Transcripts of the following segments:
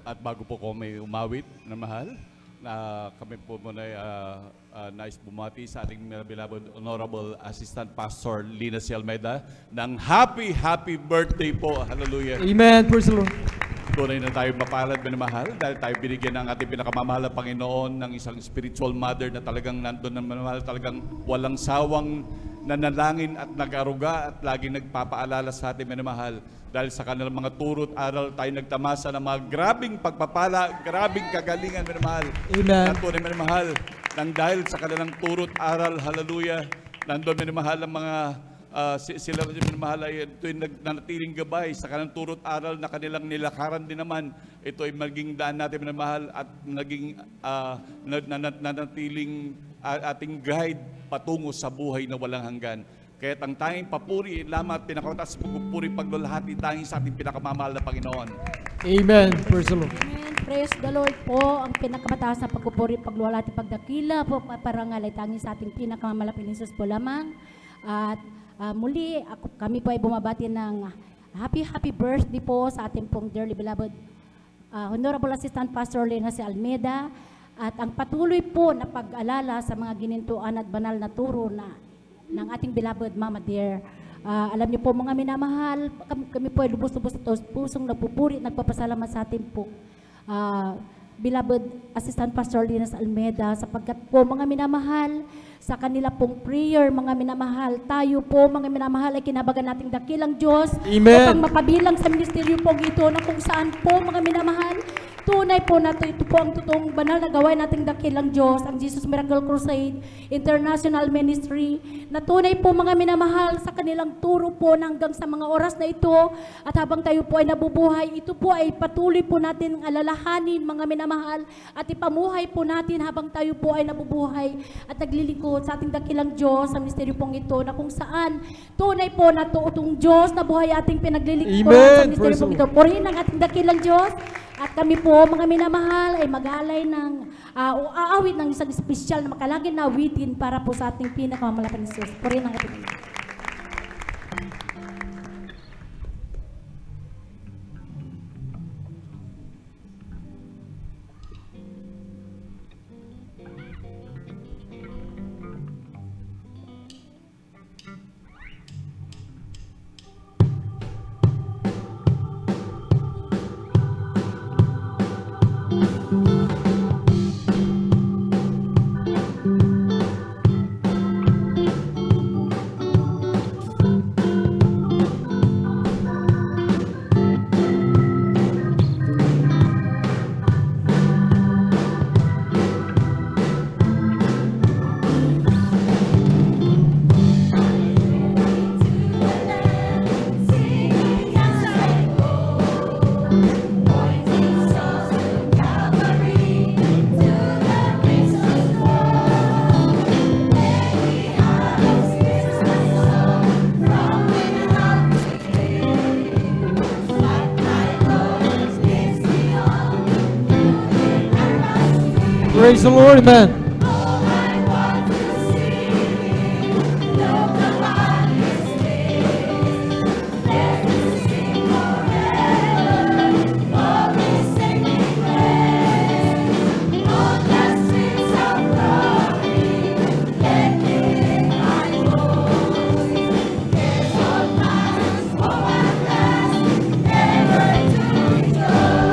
At bago po ko may umawit na mahal, na kami po muna nais bumati sa ating beloved Honorable Assistant Pastor Lina C. Almeida ng happy birthday po. Hallelujah. Amen. Praise the Lord. Tunay na tayo mapalad, minamahal, dahil tayo binigyan ng ating pinakamamahal na Panginoon ng isang spiritual mother na talagang nandun ng minamahal, talagang walang sawang nanalangin at nag-aruga at laging nagpapaalala sa ating minamahal. Dahil sa kanilang mga turot aral, tayo nagtamasa ng mga grabing pagpapala, grabing kagalingan, minamahal. Amen. Nandun, minamahal, nang dahil sa kanilang turot aral, hallelujah, nandun, minamahal, ang mga sila minamahal ay ito ay nanatiling gabay sa kanilang turot aral na kanilang nilakaran din naman. Ito ay maging daan natin minamahal at naging nanatiling ating guide patungo sa buhay na walang hanggan. Kaya ang tanging papuri lamang at pinakamatas pagpupuri paglulahati tanging sa ating pinakamamahal na Panginoon. Amen. Praise the Lord. Amen. Praise the Lord po. Ang pinakamataas na pagpupuri, pagluwalhati, pagdakila po, parangal ay tanging sa ating pinakamamalapit na Jesus po lamang. At muli, kami po ay bumabati ng happy birthday po sa ating pong dearly beloved Honorable Assistant Pastor Lina C. Almeida. At ang patuloy po na pag-alala sa mga ginintuan at banal na turo ng ating beloved Mama Dear. Alam niyo po mga minamahal, kami po ay lubos-lubos at pusong nagpupuri at nagpapasalamat sa ating po beloved Assistant Pastor Lina C. Almeida sapagkat po mga minamahal, sa kanila pong prayer, mga minamahal, tayo po mga minamahal ay kinabagan nating dakilang Diyos. Amen. Upang mapabilang sa ministeryo po ito na kung saan po mga minamahal, tunay po na ito po ang totoong banal na gawain nating dakilang Diyos, ang Jesus Miracle Crusade International Ministry, na tunay po mga minamahal sa kanilang turo po hanggang sa mga oras na ito. At habang tayo po ay nabubuhay, ito po ay patuloy po natin alalahanin mga minamahal at ipamuhay po natin habang tayo po ay nabubuhay at naglilingkod sa ating dakilang Diyos sa misteryo pong ito na kung saan tunay po na itong Diyos na buhay ating pinaglilingkuran sa misteryo pong ito. Purihin ang ating dakilang Diyos. At kami po, mga minamahal, ay mag-aalay ng aawit ng isang espesyal na makalagin na awitin para po sa ating pinakamalapit na Jesus. Purihin ang ating Praise the Lord, amen.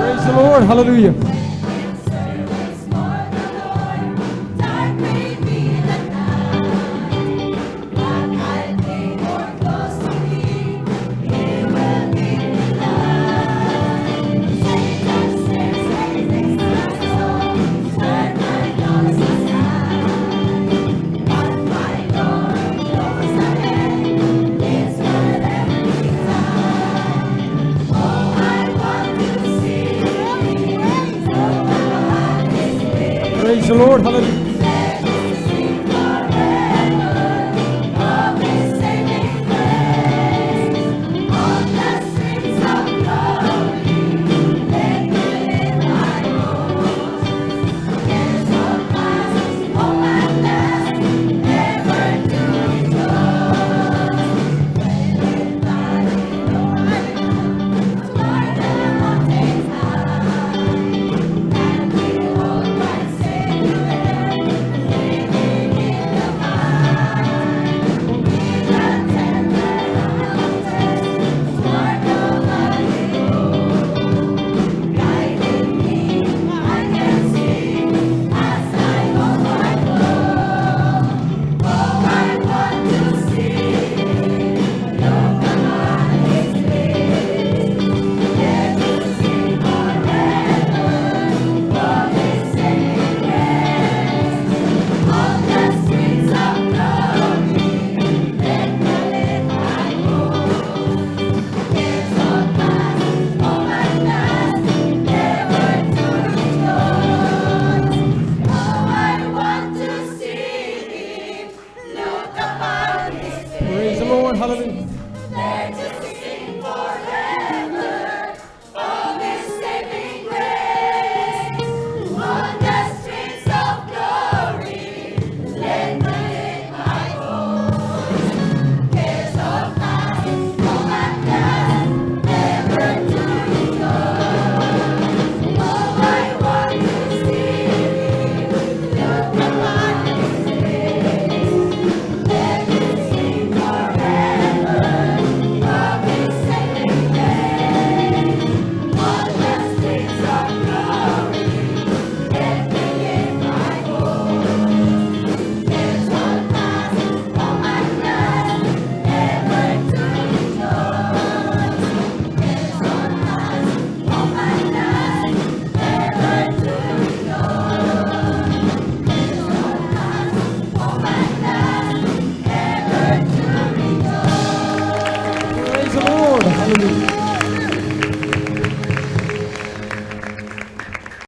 Praise the Lord, hallelujah. Praise the Lord, hallelujah.